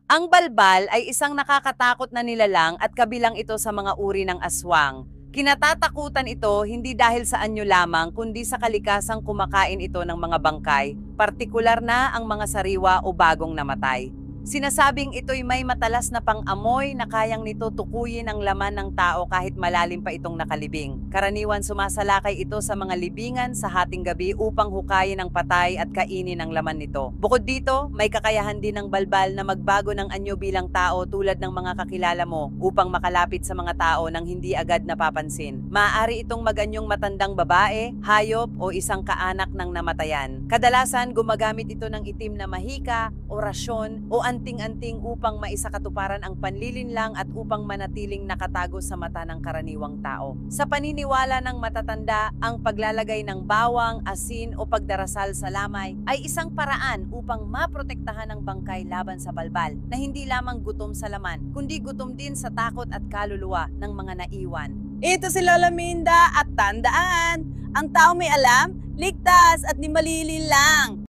Ang balbal ay isang nakakatakot na nilalang at kabilang ito sa mga uri ng aswang. Kinatatakutan ito hindi dahil sa anyo lamang kundi sa kalikasang kumakain ito ng mga bangkay, partikular na ang mga sariwa o bagong namatay. Sinasabing ito'y may matalas na pang-amoy na kayang nito tukuyin ang laman ng tao kahit malalim pa itong nakalibing. Karaniwan sumasalakay ito sa mga libingan sa hating gabi upang hukayin ang patay at kainin ang laman nito. Bukod dito, may kakayahan din ng balbal na magbago ng anyo bilang tao tulad ng mga kakilala mo upang makalapit sa mga tao nang hindi agad napapansin. Maaari itong maganyong matandang babae, hayop o isang kaanak ng namatayan. Kadalasan gumagamit ito ng itim na mahika, orasyon o anting-anting upang maisakatuparan ang panlilinlang at upang manatiling nakatago sa mata ng karaniwang tao. Sa paniniwala ng matatanda, ang paglalagay ng bawang, asin o pagdarasal sa lamay ay isang paraan upang maprotektahan ang bangkay laban sa balbal na hindi lamang gutom sa laman, kundi gutom din sa takot at kaluluwa ng mga naiwan. Ito si Lola Minda at tandaan, ang tao may alam, ligtas at di malilinlang.